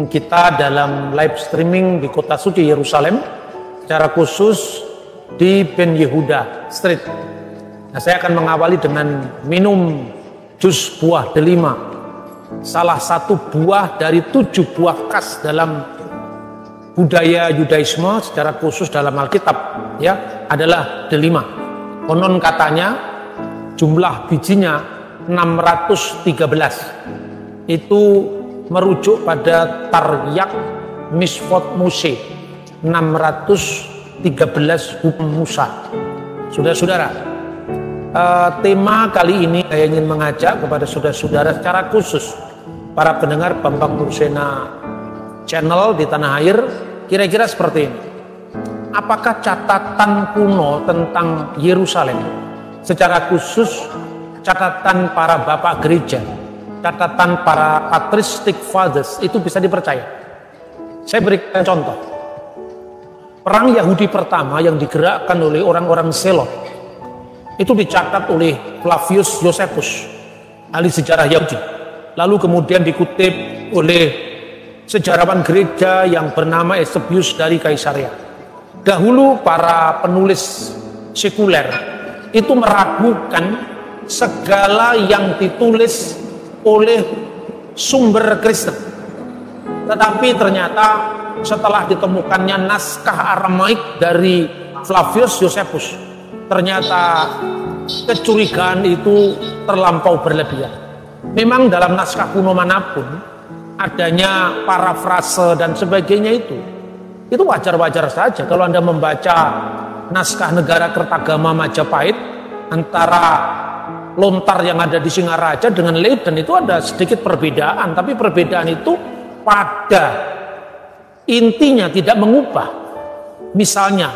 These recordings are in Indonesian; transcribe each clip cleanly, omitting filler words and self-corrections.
kita dalam live streaming di kota suci Yerusalem, secara khusus di Ben Yehuda Street. Nah, saya akan mengawali dengan minum jus buah delima, salah satu buah dari 7 buah khas dalam budaya Yudaisme, secara khusus dalam Alkitab, ya, adalah delima. Konon katanya jumlah bijinya 613. Itu merujuk pada Taryak Misfot Mose 613 hukum Musa. Saudara-saudara, tema kali ini saya ingin mengajak kepada saudara-saudara secara khusus para pendengar Bambang Nursena channel di tanah air, kira-kira seperti ini. Apakah catatan kuno tentang Yerusalem, secara khusus catatan para bapak gereja, catatan para patristic fathers, itu bisa dipercaya? Saya berikan contoh. Perang Yahudi pertama yang digerakkan oleh orang-orang Selot itu dicatat oleh Flavius Josephus, ahli sejarah Yahudi. Lalu kemudian dikutip oleh sejarawan gereja yang bernama Eusebius dari Kaisaria. Dahulu para penulis sekuler itu meragukan segala yang ditulis oleh sumber Kristen. Tetapi ternyata setelah ditemukannya naskah Aramaik dari Flavius Josephus, ternyata kecurigaan itu terlampau berlebihan. Memang dalam naskah kuno manapun adanya parafrase dan sebagainya, itu wajar-wajar saja. Kalau Anda membaca naskah Negara Kertagama Majapahit, antara lontar yang ada di Singaraja dengan Leiden itu ada sedikit perbedaan, tapi perbedaan itu pada intinya tidak mengubah. Misalnya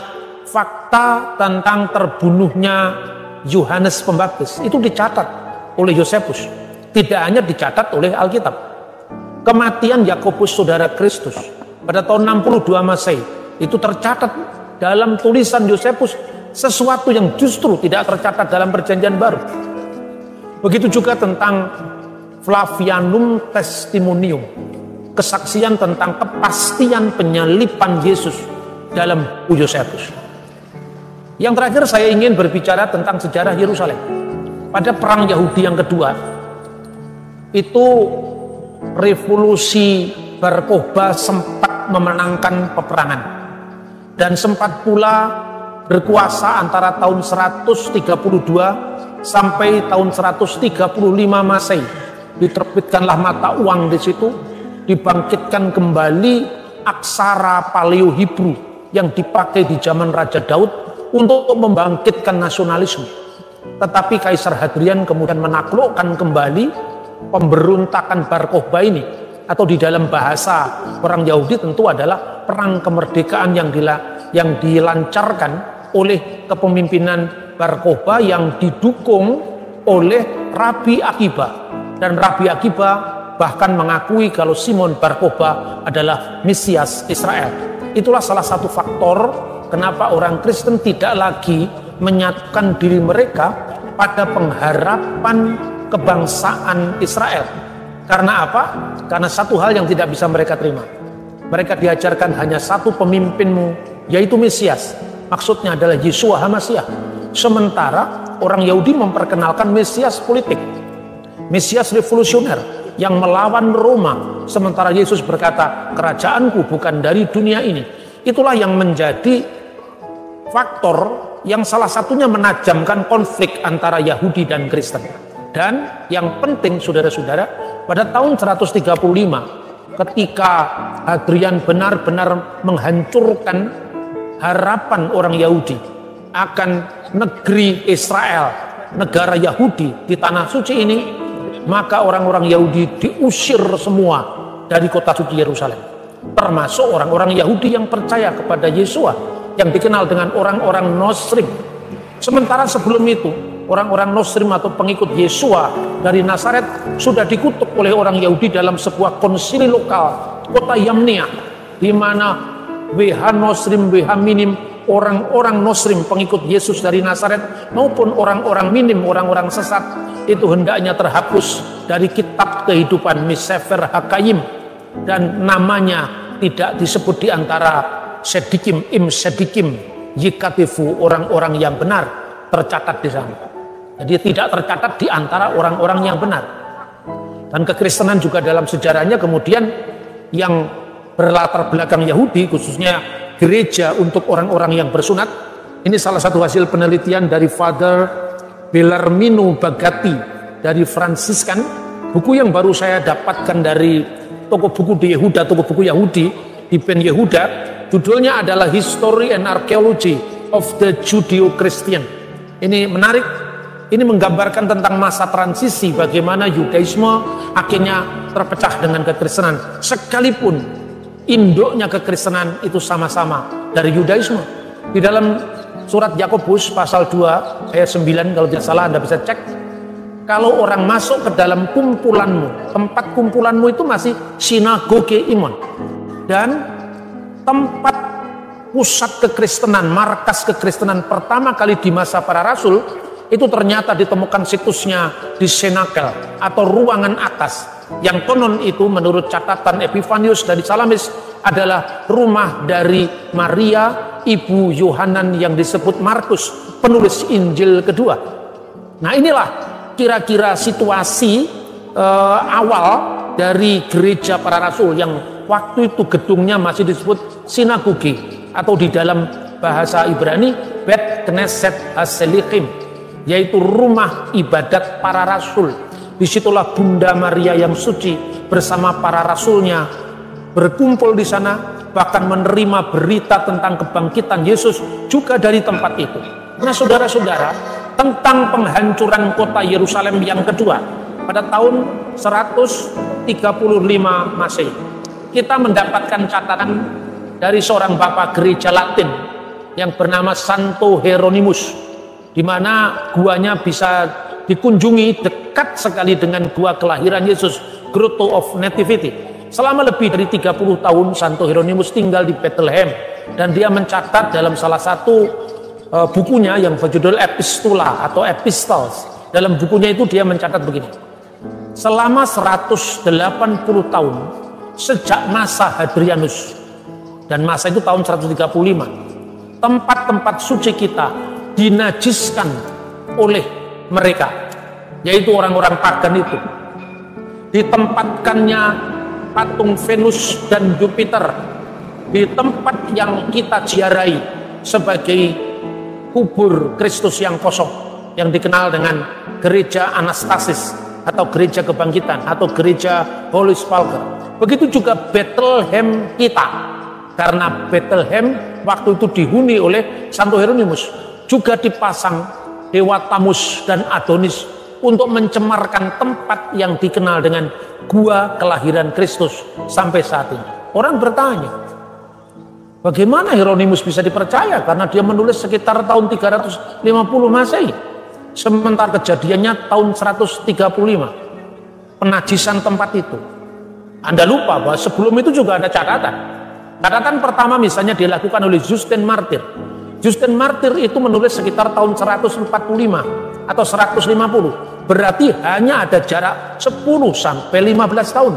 fakta tentang terbunuhnya Yohanes Pembaptis itu dicatat oleh Josephus, tidak hanya dicatat oleh Alkitab. Kematian Yakobus saudara Kristus pada tahun 62 Masehi itu tercatat dalam tulisan Josephus, sesuatu yang justru tidak tercatat dalam Perjanjian Baru. Begitu juga tentang Flavianum Testimonium, kesaksian tentang kepastian penyaliban Yesus dalam Josephus. Yang terakhir saya ingin berbicara tentang sejarah Yerusalem. Pada perang Yahudi yang kedua, itu revolusi Bar Kokhba sempat memenangkan peperangan dan sempat pula berkuasa antara tahun 132 sampai tahun 135 Masehi. Diterbitkanlah mata uang di situ, dibangkitkan kembali aksara Paleo Hebrew yang dipakai di zaman Raja Daud untuk membangkitkan nasionalisme. Tetapi Kaisar Hadrian kemudian menaklukkan kembali pemberontakan Bar Kokhba ini, atau di dalam bahasa orang Yahudi tentu adalah perang kemerdekaan yang dilancarkan oleh kepemimpinan Bar Kokhba yang didukung oleh Rabi Akiba. Dan Rabi Akiba bahkan mengakui kalau Simon Bar Kokhba adalah Mesias Israel. Itulah salah satu faktor kenapa orang Kristen tidak lagi menyatukan diri mereka pada pengharapan kebangsaan Israel. Karena apa? Karena satu hal yang tidak bisa mereka terima. Mereka diajarkan hanya satu pemimpinmu, yaitu Mesias. Maksudnya adalah Yeshua HaMasyiah. Sementara orang Yahudi memperkenalkan Mesias politik, Mesias revolusioner yang melawan Roma. Sementara Yesus berkata, kerajaanku bukan dari dunia ini. Itulah yang menjadi faktor yang salah satunya menajamkan konflik antara Yahudi dan Kristen. Dan yang penting saudara-saudara, pada tahun 135 ketika Hadrian benar-benar menghancurkan harapan orang Yahudi akan negeri Israel, negara Yahudi di tanah suci ini, maka orang-orang Yahudi diusir semua dari kota suci Yerusalem, termasuk orang-orang Yahudi yang percaya kepada Yeshua yang dikenal dengan orang-orang Nosrim. Sementara sebelum itu orang-orang Nosrim atau pengikut Yeshua dari Nazaret sudah dikutuk oleh orang Yahudi dalam sebuah konsili lokal kota Yamnia, di mana WH Nosrim, WH minim, orang-orang Nosrim pengikut Yesus dari Nazaret maupun orang-orang minim, orang-orang sesat itu hendaknya terhapus dari kitab kehidupan Sefer HaKayim, dan namanya tidak disebut di antara sedikim im sedikim yikatifu, orang-orang yang benar tercatat di sana. Jadi tidak tercatat di antara orang-orang yang benar. Dan kekristenan juga dalam sejarahnya kemudian yang berlatar belakang Yahudi, khususnya gereja untuk orang-orang yang bersunat. Ini salah satu hasil penelitian dari Father Bellarmino Bagatti dari Fransiskan. Buku yang baru saya dapatkan dari toko buku di Yehuda, toko buku Yahudi di Ben Yehuda. Judulnya adalah History and Archaeology of the Judeo-Christian. Ini menarik. Ini menggambarkan tentang masa transisi, bagaimana Yudaisme akhirnya terpecah dengan kekristenan. Sekalipun induknya kekristenan itu sama-sama dari Yudaisme. Di dalam surat Yakobus pasal 2 ayat 9, kalau tidak salah Anda bisa cek. Kalau orang masuk ke dalam kumpulanmu, tempat kumpulanmu itu masih sinagoge iman. Dan tempat pusat kekristenan, markas kekristenan pertama kali di masa para rasul, itu ternyata ditemukan situsnya di Senakel atau ruangan atas, yang konon itu menurut catatan Epifanius dari Salamis adalah rumah dari Maria ibu Yohanan yang disebut Markus, penulis Injil kedua. Nah, inilah kira-kira situasi awal dari gereja para rasul yang waktu itu gedungnya masih disebut sinagoge, atau di dalam bahasa Ibrani Bet Knesset Haselikim, yaitu rumah ibadat para rasul. Disitulah Bunda Maria yang suci bersama para rasulnya berkumpul di sana, bahkan menerima berita tentang kebangkitan Yesus juga dari tempat itu. Nah, saudara-saudara, tentang penghancuran kota Yerusalem yang kedua pada tahun 135 Masehi, kita mendapatkan catatan dari seorang bapak gereja Latin yang bernama Santo Hieronymus, di mana guanya bisa dikunjungi dekat sekali dengan gua kelahiran Yesus, Grotto of Nativity. Selama lebih dari 30 tahun Santo Hieronymus tinggal di Bethlehem, dan dia mencatat dalam salah satu bukunya yang berjudul Epistula atau Epistles. Dalam bukunya itu dia mencatat begini: selama 180 tahun sejak masa Hadrianus, dan masa itu tahun 135, tempat-tempat suci kita dinajiskan oleh mereka, yaitu orang-orang pagan itu. Ditempatkannya patung Venus dan Jupiter di tempat yang kita ziarahi sebagai kubur Kristus yang kosong, yang dikenal dengan gereja Anastasis atau gereja kebangkitan atau gereja Holy Sepulchre. Begitu juga Bethlehem kita, karena Bethlehem waktu itu dihuni oleh Santo Hieronymus, juga dipasang dewa Tamus dan Adonis untuk mencemarkan tempat yang dikenal dengan gua kelahiran Kristus sampai saat ini. Orang bertanya, bagaimana Hieronymus bisa dipercaya? Karena dia menulis sekitar tahun 350 Masehi, sementara kejadiannya tahun 135. Penajisan tempat itu, Anda lupa bahwa sebelum itu juga ada catatan. Catatan pertama misalnya dilakukan oleh Justin Martyr. Justin Martyr itu menulis sekitar tahun 145 atau 150. Berarti hanya ada jarak 10 sampai 15 tahun.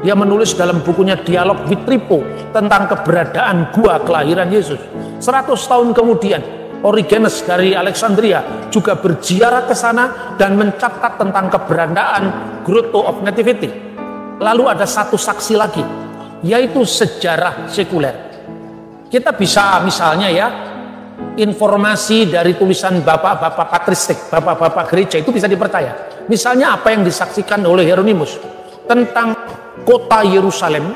Dia menulis dalam bukunya Dialog Vitripo tentang keberadaan gua kelahiran Yesus. 100 tahun kemudian, Origenes dari Alexandria juga berziarah ke sana dan mencatat tentang keberadaan Grotto of Nativity. Lalu ada satu saksi lagi, yaitu sejarah sekuler. Kita bisa misalnya informasi dari tulisan bapak-bapak patristik, bapak-bapak gereja itu bisa dipercaya. Misalnya apa yang disaksikan oleh Hieronymus tentang kota Yerusalem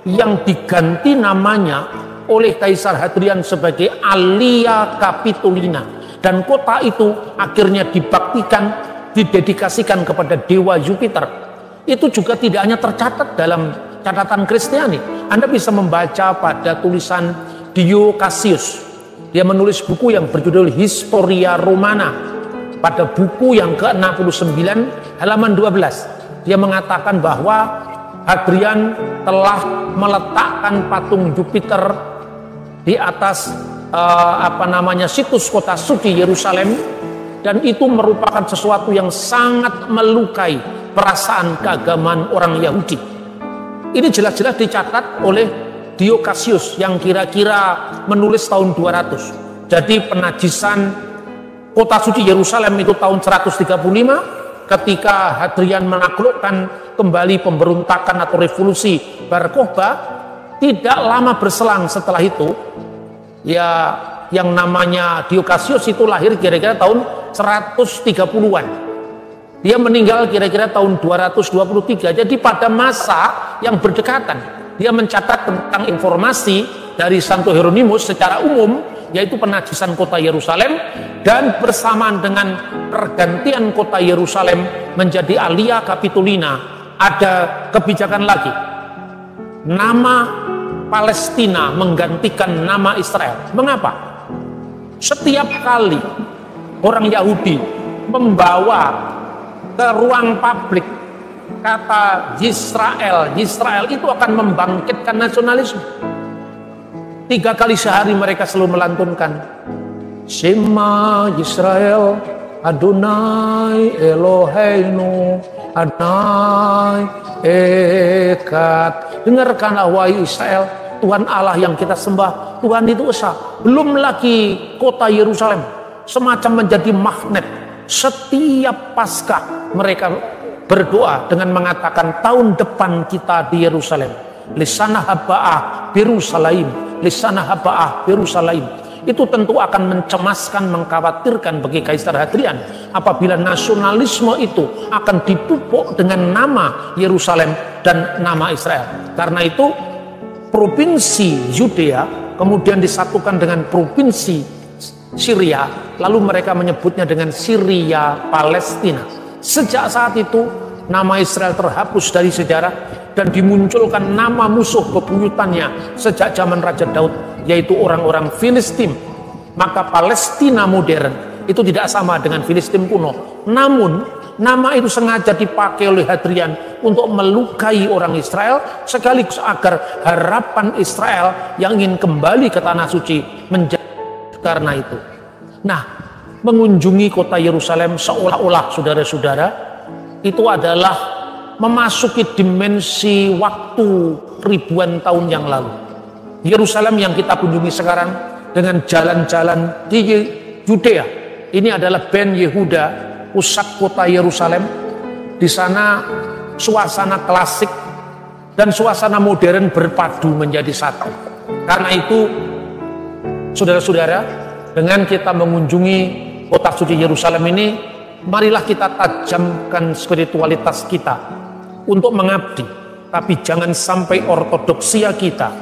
yang diganti namanya oleh Kaisar Hadrian sebagai Alia Capitolina, dan kota itu akhirnya dibaktikan, didedikasikan kepada dewa Jupiter. Itu juga tidak hanya tercatat dalam catatan Kristiani. Anda bisa membaca pada tulisan Dio Cassius. Dia menulis buku yang berjudul Historia Romana. Pada buku yang ke-69 halaman 12, dia mengatakan bahwa Hadrian telah meletakkan patung Jupiter di atas situs kota suci Yerusalem, dan itu merupakan sesuatu yang sangat melukai perasaan keagamaan orang Yahudi. Ini jelas-jelas dicatat oleh Diocasius yang kira-kira menulis tahun 200. Jadi penajisan kota suci Yerusalem itu tahun 135 ketika Hadrian menaklukkan kembali pemberontakan atau revolusi Bar Kokhba. Tidak lama berselang setelah itu, ya yang namanya Diocasius itu lahir kira-kira tahun 130-an. Dia meninggal kira-kira tahun 223. Jadi pada masa yang berdekatan, dia mencatat tentang informasi dari Santo Hieronymus secara umum, yaitu penajisan kota Yerusalem, dan bersamaan dengan pergantian kota Yerusalem menjadi Alia Capitolina, ada kebijakan lagi. Nama Palestina menggantikan nama Israel. Mengapa? Setiap kali orang Yahudi membawa ke ruang publik kata Yisrael, Yisrael itu akan membangkitkan nasionalisme. 3 kali sehari mereka selalu melantunkan Shema Yisrael Adonai Eloheinu Adonai Echad. Dengarkanlah wahai Israel, Tuhan Allah yang kita sembah, Tuhan itu esa. Belum lagi kota Yerusalem semacam menjadi magnet. Setiap Paskah mereka berdoa dengan mengatakan tahun depan kita di Yerusalem. Lisana haba'ah Yerusalem, lisana haba'ah Yerusalem. Itu tentu akan mencemaskan, mengkhawatirkan bagi Kaisar Hadrian apabila nasionalisme itu akan dipupuk dengan nama Yerusalem dan nama Israel. Karena itu provinsi Yudea kemudian disatukan dengan provinsi Syria, lalu mereka menyebutnya dengan Syria Palestina. Sejak saat itu nama Israel terhapus dari sejarah dan dimunculkan nama musuh bebuyutannya sejak zaman Raja Daud, yaitu orang-orang Filistin. Maka Palestina modern itu tidak sama dengan Filistin kuno. Namun nama itu sengaja dipakai oleh Hadrian untuk melukai orang Israel, sekaligus agar harapan Israel yang ingin kembali ke tanah suci menjadi. Karena itu, nah, mengunjungi kota Yerusalem seolah-olah saudara-saudara itu adalah memasuki dimensi waktu ribuan tahun yang lalu. Yerusalem yang kita kunjungi sekarang dengan jalan-jalan di Yudea, ini adalah Ben Yehuda, pusat kota Yerusalem. Di sana suasana klasik dan suasana modern berpadu menjadi satu. Karena itu saudara-saudara, dengan kita mengunjungi kota suci Yerusalem ini, marilah kita tajamkan spiritualitas kita untuk mengabdi. Tapi jangan sampai ortodoksia kita,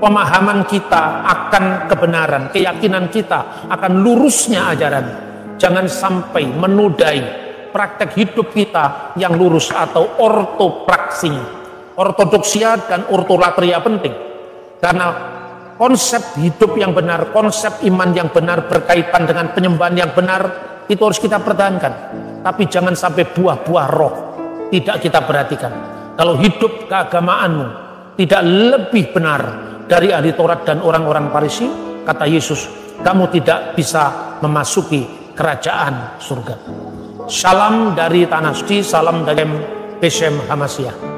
pemahaman kita akan kebenaran, keyakinan kita akan lurusnya ajaran, jangan sampai menodai praktek hidup kita yang lurus atau ortopraksinya. Ortodoksia dan ortolatria penting, karena konsep hidup yang benar, konsep iman yang benar berkaitan dengan penyembahan yang benar, itu harus kita pertahankan. Tapi jangan sampai buah-buah roh tidak kita perhatikan. Kalau hidup keagamaanmu tidak lebih benar dari ahli Taurat dan orang-orang Farisi, kata Yesus, kamu tidak bisa memasuki kerajaan surga. Salam dari Tanah Suci, salam dari Besem Hamasiyah.